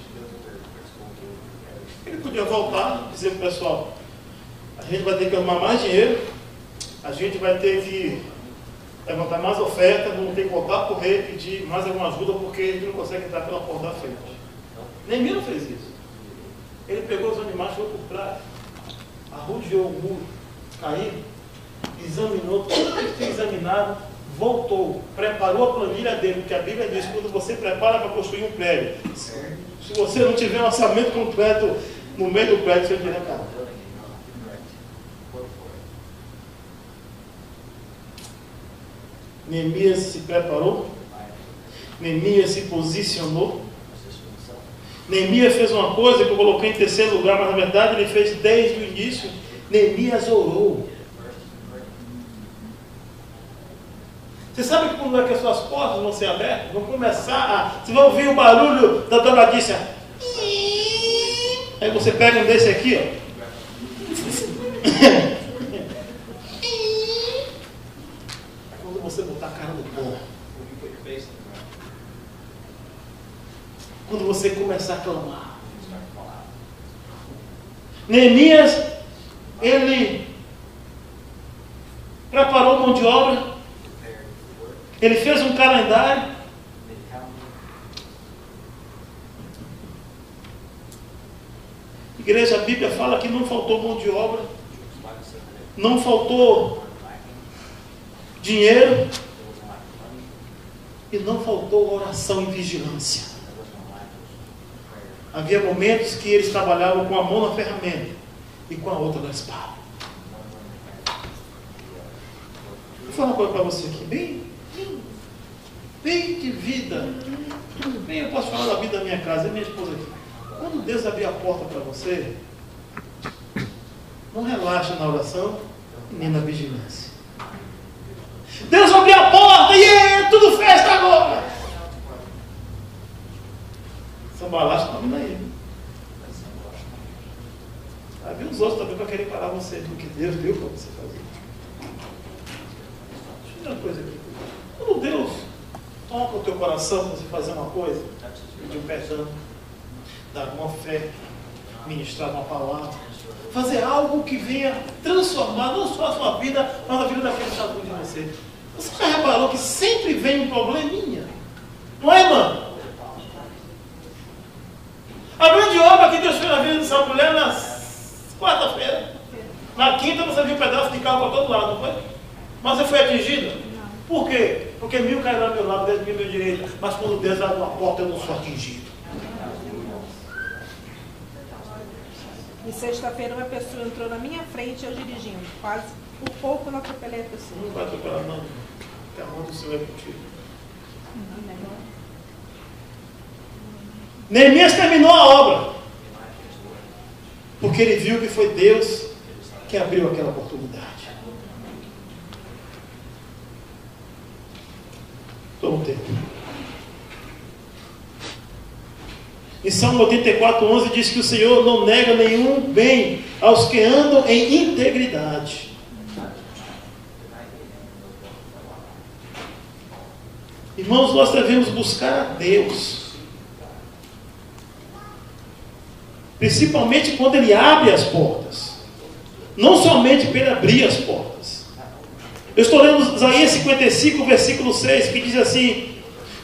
Ele podia voltar e dizer para o pessoal: a gente vai ter que arrumar mais dinheiro, a gente vai ter que levantar mais oferta, vamos ter que voltar a correr, pedir mais alguma ajuda, porque a gente não consegue entrar pela porta da frente. Neemias não fez isso. Ele pegou os animais, foi por trás, arrodeou o muro, caiu, examinou tudo que ele tinha examinado, voltou, preparou a planilha dele, porque a Bíblia diz que quando você prepara para construir um prédio, se você não tiver um orçamento completo no meio do prédio, você não tiver nada. Neemias se preparou, Neemias se posicionou, Neemias fez uma coisa que eu coloquei em terceiro lugar, mas na verdade ele fez desde o início. Neemias orou. Você sabe que quando é que as suas portas vão ser abertas? Vão começar você vai ouvir o barulho da dobradiça. Aí você pega um desse aqui, ó. Quando você botar a cara no pó, quando você começar a clamar. Neemias, ele preparou mão de obra, ele fez um calendário, igreja, a Bíblia fala que não faltou mão de obra, não faltou dinheiro e não faltou oração e vigilância. Havia momentos que eles trabalhavam com a mão na ferramenta e com a outra na espada. Vou falar uma coisa para você aqui, bem de vida. Bem, eu posso falar da vida da minha casa, é minha esposa aqui. Quando Deus abrir a porta para você, não relaxa na oração nem na vigilância. Deus abriu a porta e tudo festa agora. Sambalás está vindo aí. Aí vem os outros também para querer parar você, porque Deus deu para você fazer. Deixa eu ver uma coisa aqui. Quando Deus toca o teu coração para você fazer uma coisa, pedir um perdão, dar uma fé, ministrar uma palavra, fazer algo que venha transformar não só a sua vida, mas a vida daquele que está junto de você. Você já reparou que sempre vem um probleminha? Não é, irmão? A grande obra que Deus fez na vida dessa mulher na quarta-feira. Na quinta você viu um pedaço de carro para todo lado, não foi? Mas você foi atingida? Por quê? Porque 1000 caíram ao meu lado, 10.000 ao meu direito. Mas quando Deus abre uma porta, eu não sou atingido. E sexta-feira uma pessoa entrou na minha frente, eu dirigindo. Quase por pouco não atropelei a pessoa. Não vai atropelar não. Porque a mão do Senhor é contigo. Neemias terminou a obra. Porque ele viu que foi Deus que abriu aquela oportunidade. Todo o tempo. Em Salmo 84:11 diz que o Senhor não nega nenhum bem aos que andam em integridade. Irmãos, nós devemos buscar a Deus. Principalmente quando Ele abre as portas. Não somente para Ele abrir as portas. Eu estou lendo Isaías 55, versículo 6, que diz assim: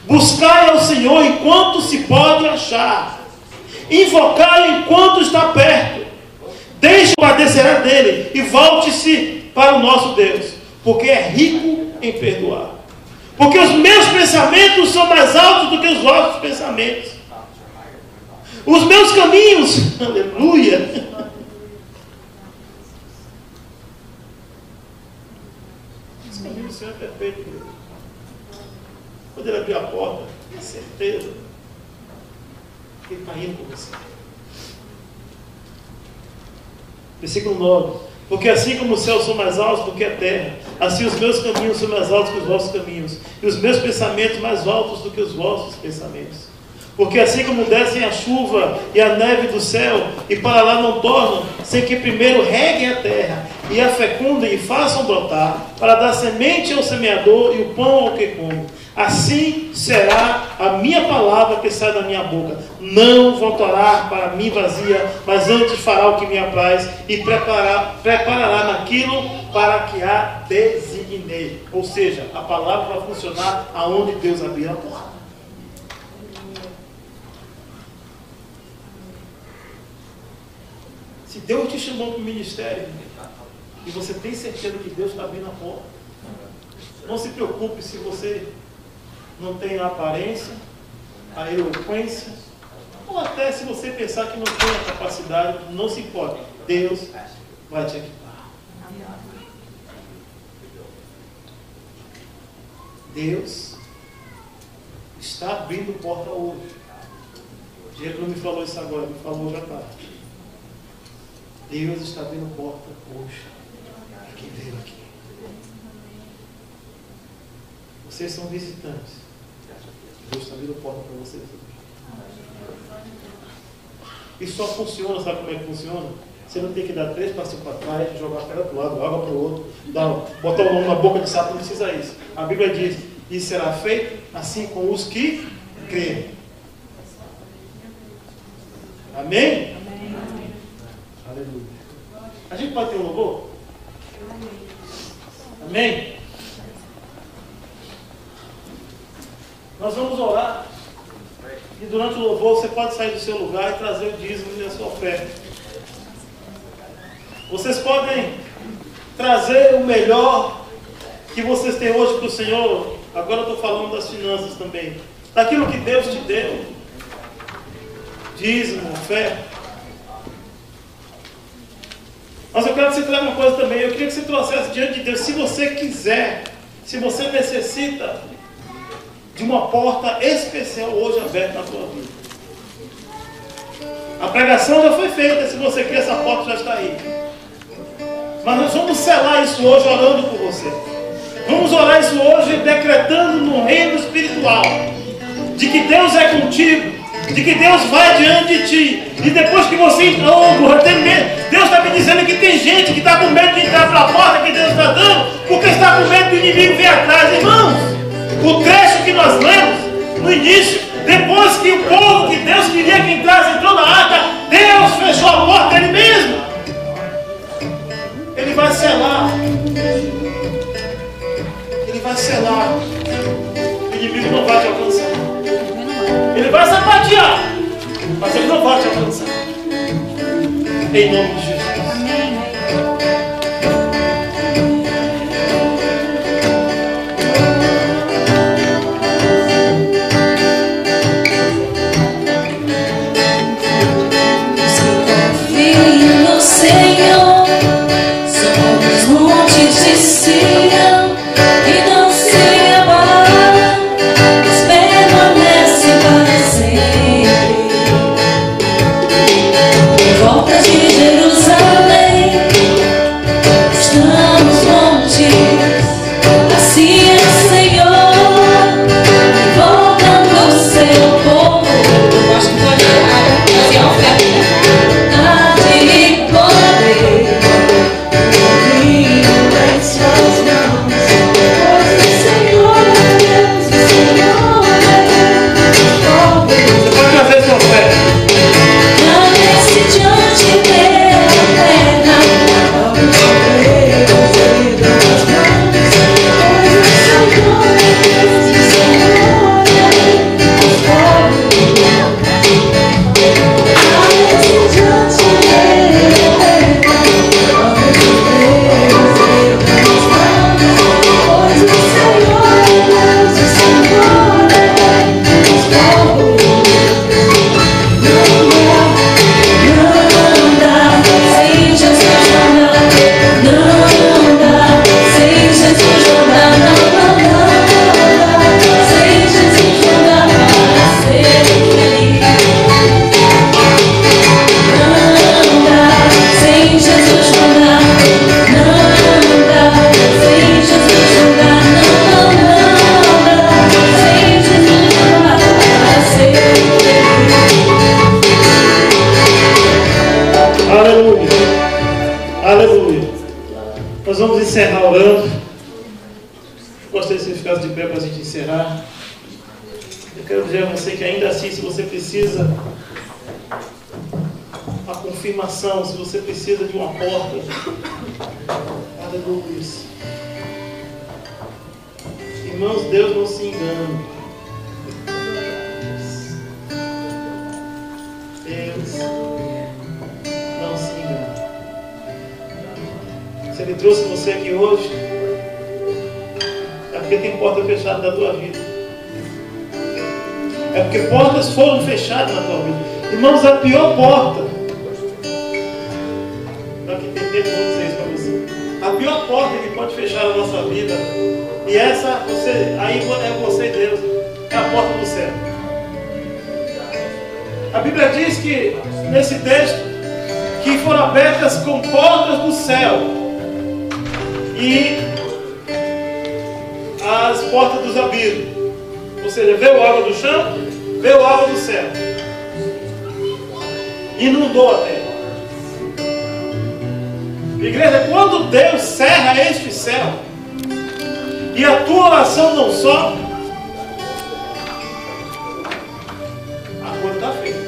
buscai ao Senhor enquanto se pode achar, invocai enquanto está perto, deixe o padecerá dele e volte-se para o nosso Deus, porque é rico em perdoar. Porque os meus pensamentos são mais altos do que os vossos pensamentos, os meus caminhos, aleluia. Os caminhos do Senhor é perfeito. Quando Ele abrir a porta, tenha certeza que Ele está indo com você. Versículo 9: porque assim como os céus são mais altos do que a terra, assim os meus caminhos são mais altos que os vossos caminhos, e os meus pensamentos mais altos do que os vossos pensamentos. Porque assim como descem a chuva e a neve do céu, e para lá não tornam, sem que primeiro reguem a terra, e a fecundem e façam brotar, para dar semente ao semeador e o pão ao que come, assim será a minha palavra que sai da minha boca. Não voltará para mim vazia, mas antes fará o que me apraz, e preparará naquilo para que a designei. Ou seja, a palavra vai funcionar aonde Deus abrir a porta. Se Deus te chamou para o ministério e você tem certeza que Deus está abrindo a porta, não se preocupe se você não tem a aparência, a eloquência, ou até se você pensar que não tem a capacidade, não se importe. Deus vai te equipar. Deus está abrindo porta hoje. O Diego não me falou isso agora, me falou hoje à tarde. Deus está abrindo porta hoje. Quem veio aqui? Vocês são visitantes. Deus está abrindo porta para vocês hoje. E só funciona, sabe como é que funciona? Você não tem que dar 3 passos para trás, jogar a pedra para o lado, água para o outro, botar o nome na boca de sapo, não precisa isso. A Bíblia diz: e será feito assim com os que creem. Amém? Aleluia. A gente pode ter um louvor? Amém? Nós vamos orar. E durante o louvor você pode sair do seu lugar e trazer o dízimo e a sua oferta. Vocês podem trazer o melhor que vocês têm hoje para o Senhor. Agora eu estou falando das finanças também. Daquilo que Deus te deu. Dízimo, oferta. Mas eu quero que você traga uma coisa também. Eu queria que você trouxesse diante de Deus, se você quiser, se você necessita de uma porta especial hoje aberta na sua vida. A pregação já foi feita. Se você quer, essa porta já está aí. Mas nós vamos selar isso hoje orando por você. Vamos orar isso hoje decretando no reino espiritual de que Deus é contigo, de que Deus vai diante de ti. E depois que você Deus está me dizendo que tem gente que está com medo de entrar pela porta que Deus está dando, porque está com medo do inimigo vir atrás. Irmãos, O trecho que nós lemos no início, depois que o povo que Deus queria que entrasse entrou na arca, Deus fechou a porta Ele mesmo. Ele vai selar. Ele vai selar. O inimigo não vai te alcançar. Ele vai sapatear, mas ele não vai te alcançar. Em nome de Jesus. Encerrar orando. Gostaria que você ficasse de pé para a gente encerrar. Eu quero dizer a você que ainda assim, se você precisa a confirmação, se você precisa de uma porta, aleluia. Irmãos, Deus não se engana. Deus não se engana. Se Ele trouxe você aqui hoje, é porque tem porta fechada na tua vida. É porque portas foram fechadas na tua vida. Irmãos, a pior porta, para que tem tempo, vou dizer isso para você. A pior porta que pode fechar a nossa vida, e essa, aí é você e Deus, é a porta do céu. A Bíblia diz que, nesse texto, que foram abertas com portas do céu. E as portas dos abismos, ou seja, veio água do chão, veio água do céu, inundou a terra. Igreja, quando Deus cerra este céu e a tua oração não sobe, a coisa está feita.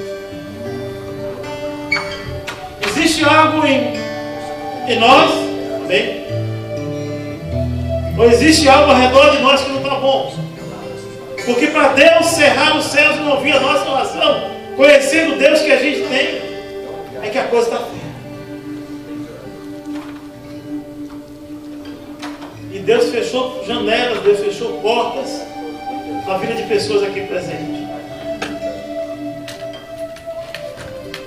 Existe algo em nós, amém? Ou existe algo ao redor de nós que não está bom? Porque para Deus cerrar os céus e não ouvir a nossa oração, conhecendo o Deus que a gente tem, é que a coisa está feia. E Deus fechou janelas, Deus fechou portas na vida de pessoas aqui presentes.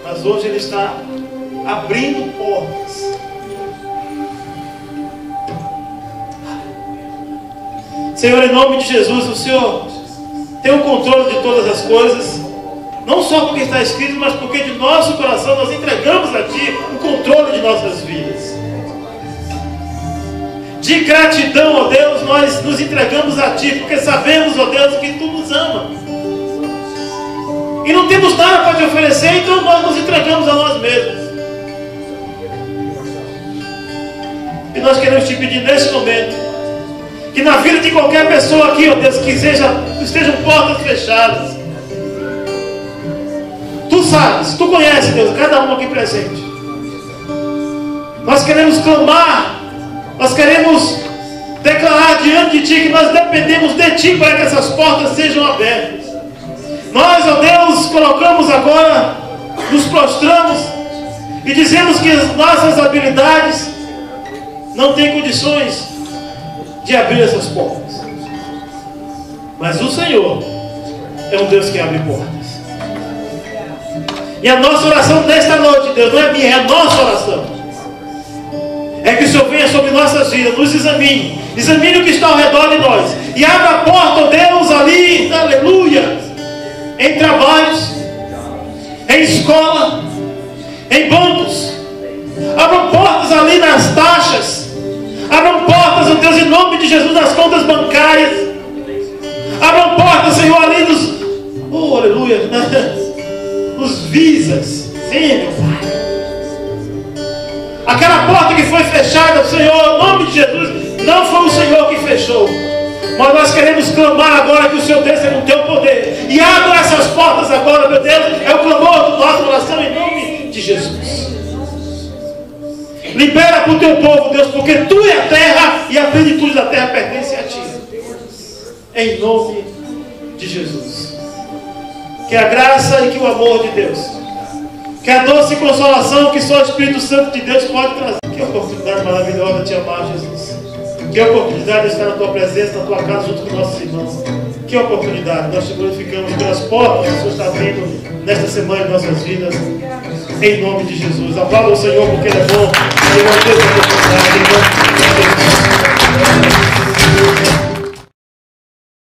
Mas hoje Ele está abrindo portas. Senhor, em nome de Jesus, o Senhor tem o controle de todas as coisas, não só porque está escrito, mas porque de nosso coração nós entregamos a Ti o controle de nossas vidas. De gratidão, ó Deus, nós nos entregamos a Ti, porque sabemos, ó Deus, que Tu nos ama. E não temos nada para Te oferecer, então nós nos entregamos a nós mesmos. E nós queremos Te pedir nesse momento, Que na vida de qualquer pessoa aqui, ó Deus, que estejam portas fechadas. Tu sabes, tu conheces, Deus, cada um aqui presente. Nós queremos clamar, nós queremos declarar diante de Ti que nós dependemos de Ti para que essas portas sejam abertas. Nós, ó Deus, colocamos agora, nos prostramos e dizemos que as nossas habilidades não têm condições de abrir essas portas. Mas o Senhor é um Deus que abre portas. E a nossa oração desta noite, Deus, não é minha, é a nossa oração. É que o Senhor venha sobre nossas vidas, nos examine o que está ao redor de nós e abra a porta, ó Deus, ali, aleluia, em trabalhos, em escola, em bancos. Abram portas ali nas taxas. Abram portas, ó Deus, em nome de Jesus, nas contas bancárias. Abram portas, Senhor, ali nos, aleluia, nos visas. Sim, meu Pai. Aquela porta que foi fechada, Senhor, em nome de Jesus, não foi o Senhor que fechou. Mas nós queremos clamar agora que o Senhor desça com o teu poder. E abra essas portas agora, meu Deus. É o clamor do nosso coração em nome de Jesus. Libera para o teu povo, Deus, porque tu é a terra e a plenitude da terra pertence a ti. Em nome de Jesus. Que a graça e que o amor de Deus, que a doce consolação que só o Espírito Santo de Deus pode trazer. Que oportunidade maravilhosa de te amar, Jesus. Que oportunidade de estar na tua presença, na tua casa, junto com nossos irmãos. Que oportunidade. Nós te glorificamos pelas portas que o Senhor está abrindo nesta semana em nossas vidas. Em nome de Jesus. Aplauda o Senhor porque Ele é bom. Ele é Deus da oportunidade. Em nome de Jesus.